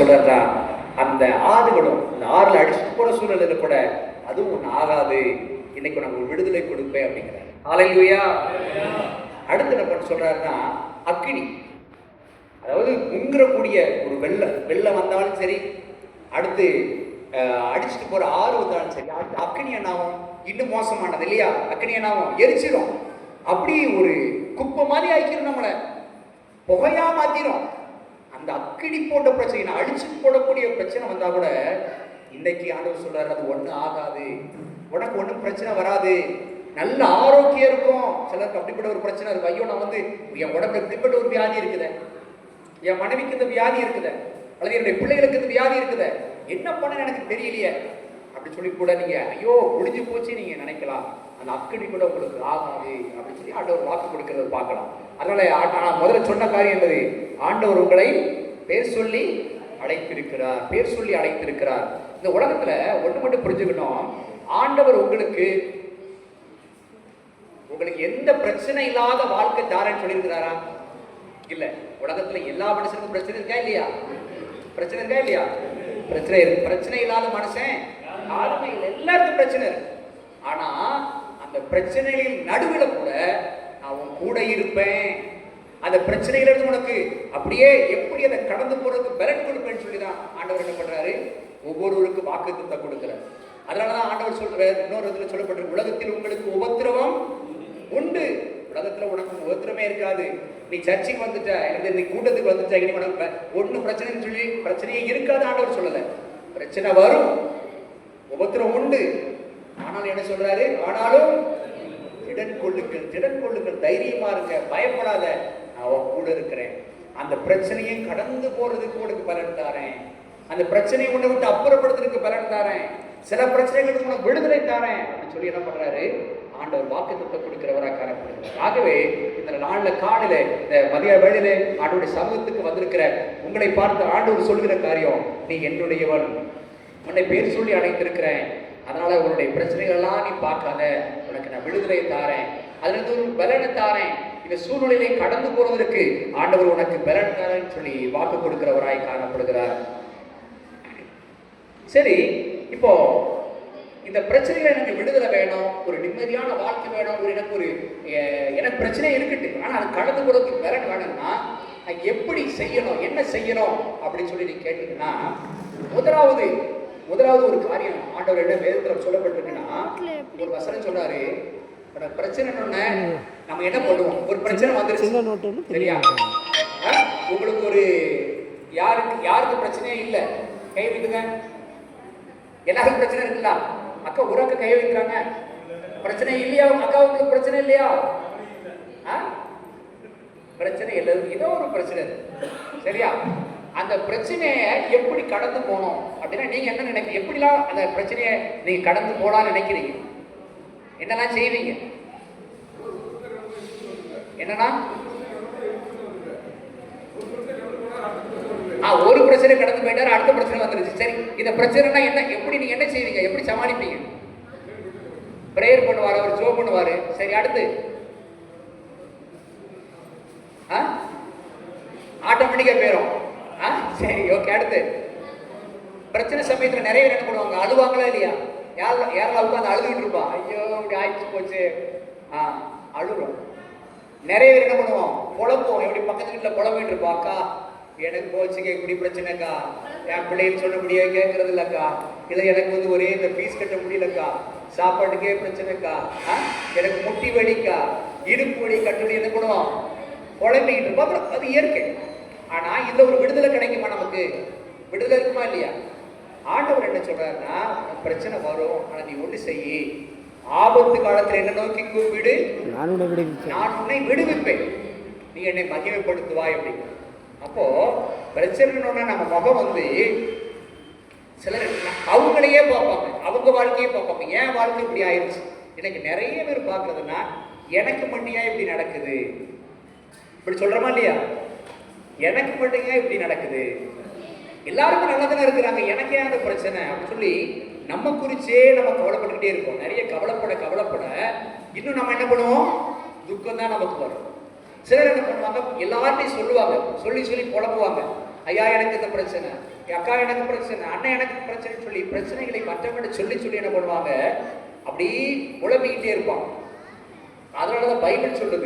சொல்றா, அந்த ஆடுகளும் அந்த ஆறுல அடிச்சுட்டு போற சூழ்நிலையில கூட அதுவும் ஒண்ணு ஆகாது, இன்னைக்கு உனக்கு ஒரு விடுதலை கொடுப்பேன் அப்படிங்கிறாரு. ஹல்லேலூயா. அடுத்து என்ன சொல்றாருன்னா, அக்கினி, அதாவது முங்குறக்கூடிய ஒரு வெள்ளம் வந்தாலும் சரி, அடுத்து அடிச்சுட்டு போற ஆறு வந்தாலும் சரி, அடுத்து அக்கினி என்னாகும்? இன்னும் மோசமானது இல்லையா? அக்கினி என்னாகும்? எரிச்சிடும். அப்படி ஒரு குப்பை மாதிரி ஆக்கிரும், நம்மளை புகையா மாத்திரும். அந்த அக்கினி போட்ட பிரச்சனை, அடிச்சு போடக்கூடிய பிரச்சனை வந்தா கூட இன்னைக்கு ஆண்டவர் சொல்றாரு, அது ஒண்ணு ஆகாது, உனக்கு ஒன்றும் பிரச்சனை வராது, நல்ல ஆரோக்கியம் இருக்கும். சிலருக்கு அப்படிப்பட்ட ஒரு பிரச்சனை இருக்கு. ஐயோ, நான் என் உடம்புல இப்படிப்பட்ட ஒரு வியாதி இருக்குது, என் மனைவிக்கு இந்த வியாதி இருக்குது, அல்லது என்னுடைய பிள்ளைகளுக்கு இந்த வியாதி இருக்குது, என்ன பண்ண எனக்கு தெரியலையே அப்படி சொல்லி கூட நீங்க ஐயோ முடிஞ்சு போச்சு நீங்க நினைக்கலாம். அந்த அக்கினி கூட உங்களுக்கு ஆகாது அப்படின்னு சொல்லி ஆண்டவர் வாக்கு கொடுக்கறது பார்க்கலாம். அதனால முதல்ல சொன்ன காரியம் என்னது? ஆண்டவர் உங்களை பேர் சொல்லி அழைத்திருக்கிறார், பேர் சொல்லி அழைத்திருக்கிறார். இந்த உலகத்துல ஒண்ணு மட்டும் புரிஞ்சுக்கணும், ஆண்டவர் உங்களுக்கு எந்த பிரச்சனை இல்லாத வாழ்க்கை தாரன்னு சொல்லியிருக்கிறாரா? இல்ல. உலகத்துல எல்லா மனுஷனுக்கும் பிரச்சனை இருக்கா இல்லையா? பிரச்சனை இருக்கா இல்லையா? பிரச்சனை இருக்கு. பிரச்சனை இல்லாத மனுஷன் யாருமே இல்லை, எல்லாருக்கும் பிரச்சனை இருக்கு. ஆனா அந்த பிரச்சனைகளின் நடுவில் கூட நான் உன் கூட இருப்பேன், அந்த பிரச்சனையில இருந்து உனக்கு அப்படியே எப்படி அதை கடந்து போறதுக்கு பலன் கொடுப்பேன்னு சொல்லிதான் ஆண்டவர் என்ன பண்றாரு? ஒவ்வொருவருக்கும் வாக்குத்தத்தம் கொடுக்கிறார். அதனாலதான் ஆண்டவர் சொல்றாரு, இன்னொரு இடத்துல சொல்லப்பட்டிருக்கு, உலகத்தில் உங்களுக்கு உபத்திரவம் உண்டு. உலகத்துல உனக்கு உபத்திரமே இருக்காது. நீ சர்ச்சைக்கு வந்துட்ட, நீ கூட்டத்துக்கு வந்துட்ட, இனி உனக்கு ஒன்னும் பிரச்சனைன்னு சொல்லி பிரச்சனையே இருக்காது ஆண்டவர் சொல்லல. பிரச்சனை வரும், உபத்திரம் உண்டு. ஆனால் என்ன சொல்றாரு? ஆனாலும் திடன் கொள்ளுங்கள், தைரியமா இருங்க, பயப்படாத, நான் கூட இருக்கிறேன். அந்த பிரச்சனையை கடந்து போறதுக்கு உனக்கு பலன் தாரேன், அந்த பிரச்சனையை உன்னை விட்டு அப்புறப்படுத்துறதுக்கு பலன் தாரேன், சில பிரச்சனைகளுக்கு உனக்கு விடுதலை தாரேன் அப்படின்னு சொல்லி என்ன பண்றாரு? ஆண்டவர் வாக்குத்தத்தம் கொடுக்கிறவராக காணப்படுகிறார். ஆகவே இந்த நாள்ல காலையில இந்த மதிய வேளையில ஆண்டவருடைய சமூகத்துக்கு வந்திருக்கிற உங்களை பார்த்து ஆண்டவர் சொல்கிற காரியம், நீ என்னுடையவன், உன்னை பேர் சொல்லி அழைத்திருக்கிறேன், அதனால உன்னுடைய பிரச்சனைகள் எல்லாம் நீ பார்க்காத, உனக்கு நான் விடுதலை தாரேன், அதுல இருந்து ஒரு பலனை தாரேன், இந்த சூழ்நிலையை கடந்து போறதற்கு ஆண்டவர் உனக்கு பலன் தாரேன்னு சொல்லி வாக்கு கொடுக்கிறவராய் காணப்படுகிறார். சரி, இப்போ இந்த பிரச்சனைகளை எனக்கு விடுதலை வேணும், ஒரு நிம்மதியான வாழ்க்கை வேணும், எனக்கு பிரச்சனை இருக்கட்டு, ஆனா அது கடந்து போறதுக்கு பலன் வேணும்னா நான் எப்படி செய்யணும், என்ன செய்யணும் அப்படின்னு சொல்லி நீ கேட்டீங்கன்னா, முதலாவது ஒரு காரியம் ஆண்டவர் என்ன வேதத்துல சொல்லப்பட்டிருக்குன்னா, ஒரு வசனம் சொல்றாரு, பிரச்சனை நம்ம என்ன பண்ணுவோம்? ஒரு பிரச்சனை வந்துருச்சு சரியா, உங்களுக்கு ஒரு யாருக்கு பிரச்சனையே இல்லை, கை வைத்துங்க. எல்லாருக்கும் பிரச்சனை இருக்குல்ல? அக்கா உறக்க கை வைக்கிறாங்க, பிரச்சனை இல்லையா? அக்கா உங்களுக்கு பிரச்சனை இல்லையா? பிரச்சனை எல்லாருக்கும் ஏதோ ஒரு பிரச்சனை சரியா? அந்த பிரச்சனையை எப்படி கடந்து போனோம் அப்படின்னா நீங்க என்ன நினைக்கிறீங்க? எப்படிலாம் அந்த பிரச்சனையை நீங்க கடந்து போலான்னு நினைக்கிறீங்க? என்னெல்லாம் செய்வீங்க? என்னன்னா ஒரு பிரச்சனை கடந்து போயிட்டாரு, அடுத்த பிரச்சனை வந்துருச்சு. சரி, இந்த பிரச்சனைனா என்ன, எப்படி நீங்க என்ன செய்வீங்க, எப்படி சமாளிப்பீங்க? பிரேயர் பண்ணுவாரு, அவர் ஜெபம் பண்ணுவாரு. சரி, அடுத்து ஆட்டோமேட்டிக்கா போயிடும். சரி, ஓகே. அடுத்து பிரச்சனை சமயத்துல நிறைய என்ன பண்ணுவாங்க? அழுவாங்களா இல்லையா? யாரெல்லாம் உட்காந்து அழுதுகிட்டு இருப்பா, ஐயோ இப்படி ஆயிடுச்சு போச்சு, அழுறோம். நிறைய பேர் என்ன பண்ணுவோம்? குழப்பம். எப்படி பக்கத்து வீட்டுல குழம்பிட்டு இருப்பா, அக்கா எனக்கு போச்சுங்க இப்படி பிரச்சனைக்கா, என் பிள்ளைன்னு சொல்ல முடியாது, கேட்கறது இல்லக்கா, இல்லை எனக்கு ஒரே இந்த ஃபீஸ் கட்ட முடியலக்கா, சாப்பாட்டுக்கே பிரச்சனைக்கா, எனக்கு முட்டி வலிக்கா, இடுப்பு வலி, கட்டுவலி, என்ன பண்ணுவோம்? குழம்பிக்கிட்டு இருப்போம். அப்புறம் அது இயற்கை. ஆனா இதுல ஒரு விடுதலை கிடைக்குமா? நமக்கு விடுதலை இருக்குமா இல்லையா? ஆண்டவர் என்ன சொல்றாருன்னா, பிரச்சனை வரும், ஆனா நீ ஒன்று செய்யி, ஆபத்து காலத்துல என்ன நோக்கி கூப்பிடு, நான் உன்னை விடுவிப்பேன், நீ என்னை மகிமைப்படுத்துவாய் அப்படின்னு. அப்போ பிரச்சனைன்னு நம்ம முகம் சிலர் அவங்களையே பார்ப்பாங்க, அவங்க வாழ்க்கையே பார்ப்பாங்க. ஏன் வாழ்க்கை இப்படி ஆயிடுச்சு? எனக்கு நிறைய பேர் பார்க்கறதுன்னா, எனக்கு மட்டும் ஏன் இப்படி நடக்குது, இப்படி சொல்றமா இல்லையா? எனக்கு மட்டும் ஏன் இப்படி நடக்குது, எல்லாருக்கும் நல்லா தானே இருக்கிறாங்க, எனக்கே அந்த பிரச்சனை அப்படின்னு சொல்லி நம்ம குறிச்சே நம்ம கவலைப்பட்டுக்கிட்டே இருக்கோம். நிறைய கவலைப்பட இன்னும் நம்ம என்ன பண்ணுவோம்? துக்கம் தான் நமக்கு வரும். சிலர் என்ன பண்ணுவாங்க? எல்லார்ட்டையும் சொல்லுவாங்க, சொல்லி புலம்புவாங்க. ஐயா எனக்கு இந்த பிரச்சனை, அக்கா எனக்கு பிரச்சனை, அண்ணன் எனக்கு பிரச்சனை சொல்லி பிரச்சனைகளை மற்றவங்க சொல்லி சொல்லி என்ன பண்ணுவாங்க, அப்படி குழம்பிக்கிட்டே இருப்பான். அதனாலதான் பைபிள் சொல்லுது,